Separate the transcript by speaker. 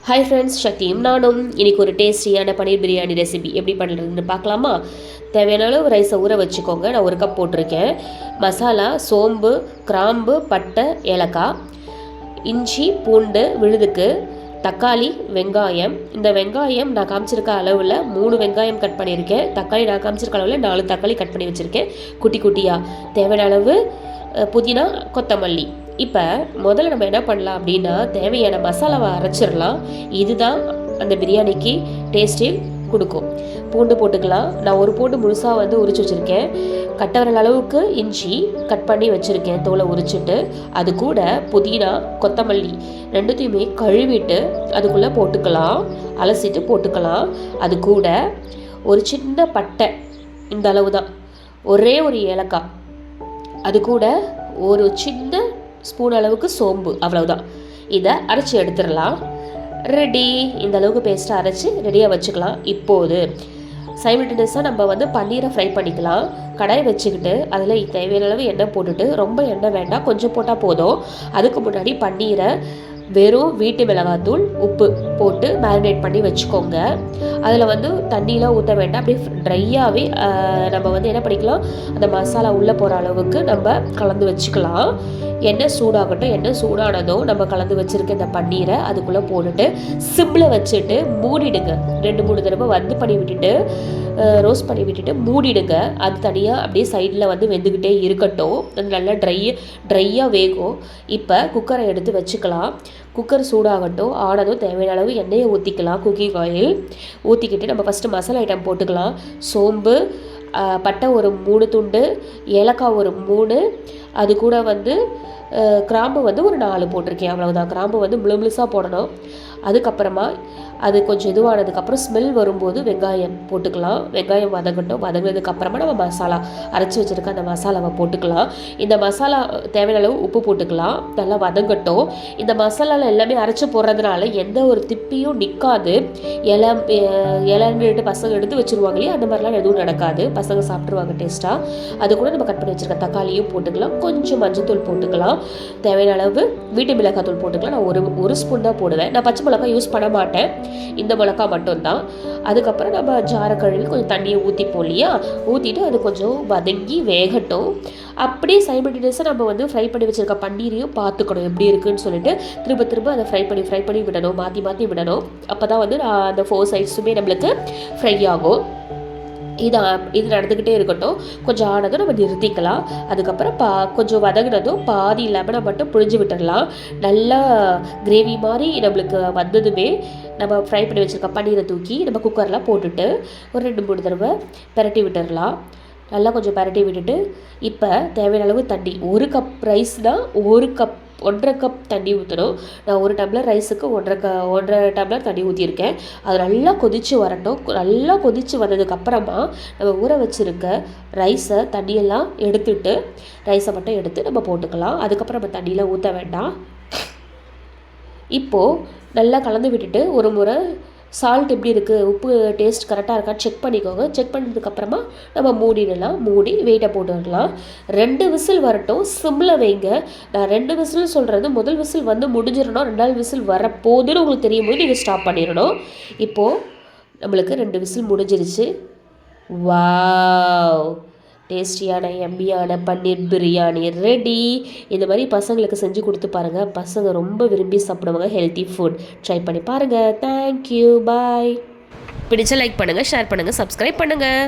Speaker 1: Hi friends, சக்தியும் நானும் இன்றைக்கி ஒரு டேஸ்டியான பன்னீர் பிரியாணி ரெசிபி எப்படி பண்ணுறதுன்னு பார்க்கலாமா? தேவையான அளவு ரைஸை ஊற வச்சுக்கோங்க. நான் 1 கப் போட்டிருக்கேன். மசாலா சோம்பு, கிராம்பு, பட்டை, ஏலக்காய், இஞ்சி, பூண்டு விழுதுக்கு, தக்காளி, வெங்காயம். இந்த வெங்காயம் நான் காமிச்சிருக்க அளவில் 3 வெங்காயம் கட் பண்ணியிருக்கேன். தக்காளி நான் காமிச்சிருக்க அளவில் 4 தக்காளி கட் பண்ணி வச்சுருக்கேன் குட்டி குட்டியாக. தேவையான அளவு புதினா, கொத்தமல்லி. இப்போ முதல்ல நம்ம என்ன பண்ணலாம் அப்படின்னா, தேவையான மசாலாவை அரைச்சிடலாம். இதுதான் அந்த பிரியாணிக்கு டேஸ்ட்டே கொடுக்கும். பூண்டு போட்டுக்கலாம். நான் 1 பூண்டு முழுசாக உரிச்சு வச்சுருக்கேன். கட்டை விரல் அளவுக்கு இஞ்சி கட் பண்ணி வச்சுருக்கேன், தோலை உரிச்சிட்டு. அது கூட புதினா, கொத்தமல்லி ரெண்டுத்தையுமே கழுவிட்டு அதுக்குள்ளே போட்டுக்கலாம். அலசிட்டு போட்டுக்கலாம். அது கூட ஒரு சின்ன பட்டை, இந்த அளவு தான், ஒரே ஒரு ஏலக்காய், அது கூட ஒரு சின்ன ஸ்பூன் அளவுக்கு சோம்பு, அவ்வளவுதான். இதை அரைச்சி எடுத்துடலாம். ரெடி. இந்த அளவுக்கு பேஸ்ட்டாக அரைச்சி ரெடியாக வச்சுக்கலாம். இப்போது சைமல்டேனியஸாக நம்ம பன்னீரை ஃப்ரை பண்ணிக்கலாம். கடாய் வச்சுக்கிட்டு அதில் தேவையான அளவு எண்ணெய் போட்டுட்டு, ரொம்ப எண்ணெய் வேண்டாம், கொஞ்சம் போட்டால் போதும். அதுக்கு முன்னாடி பன்னீரை வெறும் வீட்டு மிளகாத்தூள், உப்பு போட்டு மேரினேட் பண்ணி வச்சுக்கோங்க. அதில் தண்ணியெலாம் ஊற்ற வேண்டாம். அப்படியே ட்ரையாகவே நம்ம என்ன பண்ணிக்கலாம், அந்த மசாலா உள்ளே போகிற அளவுக்கு நம்ம கலந்து வச்சுக்கலாம். எண்ணெய் சூடாகட்டும். எண்ணெய் சூடானதும் நம்ம கலந்து வச்சுருக்க இந்த பன்னீரை அதுக்குள்ளே போட்டுட்டு சிம்மில் வச்சுட்டு மூடிடுங்க. 2-3 தடவை பண்ணி விட்டுட்டு ரோஸ்ட் பண்ணி விட்டுட்டு மூடிடுங்க. அது தனியாக அப்படியே சைடில் வெந்துக்கிட்டே இருக்கட்டும். அது நல்லா ட்ரையாக வேகும். இப்போ குக்கரை எடுத்து வச்சுக்கலாம். குக்கர் சூடாகட்டும். ஆனதும் தேவையான அளவு எண்ணெயை ஊற்றிக்கலாம். குக்கிங் ஆயில் ஊற்றிக்கிட்டு நம்ம ஃபஸ்ட்டு மசாலா ஐட்டம் போட்டுக்கலாம். சோம்பு, பட்டை ஒரு 3 துண்டு, ஏலக்காய் ஒரு 3, அது கூட கிராம்பு ஒரு 4 போட்டிருக்கேன், அவ்வளவுதான். கிராம்பு முழுசாக போடணும். அதுக்கப்புறமா அது கொஞ்சம் இதுவானதுக்கப்புறம் ஸ்மெல் வரும்போது வெங்காயம் போட்டுக்கலாம். வெங்காயம் வதங்கட்டும். வதங்கினதுக்கப்புறமா நம்ம மசாலா அரைச்சி வச்சுருக்க அந்த மசாலாவை போட்டுக்கலாம். இந்த மசாலா தேவையான அளவு உப்பு போட்டுக்கலாம். நல்லா வதங்கட்டும். இந்த மசாலாவில் எல்லாமே அரைச்சி போடுறதுனால எந்த ஒரு திப்பியும் நிற்காது. இலைன்னுட்டு பசங்க எடுத்து வச்சுருவாங்க இல்லையா, அந்த மாதிரிலாம் எதுவும் நடக்காது. பசங்க சாப்பிட்ருவாங்க டேஸ்ட்டாக. அது கூட நம்ம கட் பண்ணி வச்சுருக்க தக்காளியும் போட்டுக்கலாம். கொஞ்சம் மஞ்சத்தூள் போட்டுக்கலாம். தேவையான அளவு வீட்டு மிளகாத்தூள் போட்டுக்கலாம். நான் ஒரு ஸ்பூன் தான் போடுவேன். நான் பச்சை மிளகாய் யூஸ் பண்ண மாட்டேன், இந்த மிளகாய் மட்டும்தான். அதுக்கப்புறம் நம்ம ஜாரை கழுவி கொஞ்சம் தண்ணியை ஊற்றிப்போம் இல்லையா, ஊற்றிட்டு அது கொஞ்சம் வதங்கி வேகட்டும். அப்படியே சைமல்டேனியஸாக நம்ம ஃப்ரை பண்ணி வச்சுருக்க பன்னீரையும் பார்த்துக்கணும் எப்படி இருக்குன்னு சொல்லிட்டு திரும்ப அதை ஃப்ரை பண்ணி விடணும். மாற்றி விடணும். அப்போ தான் அந்த 4 சைட்ஸுமே நம்மளுக்கு ஃப்ரை ஆகும். இது நடந்துக்கிட்டே இருக்கட்டும். கொஞ்சம் ஆனதும் நம்ம நிறுத்திக்கலாம். அதுக்கப்புறம் கொஞ்சம் வதங்கினதும் பாதி லெமனை மட்டும் புழிஞ்சு விட்டுடலாம். நல்லா கிரேவி மாதிரி நம்மளுக்கு வந்ததுமே நம்ம ஃப்ரை பண்ணி வச்சுருக்க பன்னீரை தூக்கி நம்ம குக்கரில் போட்டுட்டு ஒரு 2-3 தடவை பிரட்டி விட்டுடலாம். நல்லா கொஞ்சம் பிரட்டி விட்டுட்டு இப்போ தேவையான அளவு தண்ணி, 1 கப் ரைஸ்னால் 1 கப் தண்ணி ஊற்றணும். நான் 1 டம்ளர் ரைஸுக்கு 1.5 டம்ளர் தண்ணி ஊற்றியிருக்கேன். அது நல்லா கொதித்து வரட்டும். நல்லா கொதித்து வந்ததுக்கப்புறமா நம்ம ஊற வச்சுருக்க ரைஸை தண்ணியெல்லாம் எடுத்துட்டு ரைஸை மட்டும் எடுத்து நம்ம போட்டுக்கலாம். அதுக்கப்புறம் நம்ம தண்ணியெலாம் ஊற்ற வேண்டாம். இப்போது நல்லா கலந்து விட்டுட்டு ஒரு முறை சால்ட் எப்படி இருக்குது, உப்பு டேஸ்ட் கரெக்டாக இருக்கான்னு செக் பண்ணிக்கோங்க. செக் பண்ணதுக்கப்புறமா நம்ம மூடிடலாம். மூடி வெயிட்டை போட்டுடலாம். 2 விசில் வரட்டும். சிம்மில் வைங்க. நான் 2 விசில் சொல்கிறது, முதல் விசில் முடிஞ்சிடணும். 2வது விசில் வரப்போதுன்னு உங்களுக்கு தெரியும் போது நீங்கள் ஸ்டாப் பண்ணிடணும். இப்போது நம்மளுக்கு 2 விசில் முடிஞ்சிருச்சு. வாவ், டேஸ்டியான எம்மியான பன்னீர் பிரியாணி ரெடி. இந்த மாதிரி பசங்களுக்கு செஞ்சு கொடுத்து பாருங்கள். பசங்க ரொம்ப விரும்பி சாப்பிடுவாங்க. ஹெல்த்தி ஃபுட் ட்ரை பண்ணி பாருங்கள். தேங்க்யூ, பாய். பிடிச்ச லைக் பண்ணுங்கள், ஷேர் பண்ணுங்கள், சப்ஸ்கிரைப் பண்ணுங்கள்.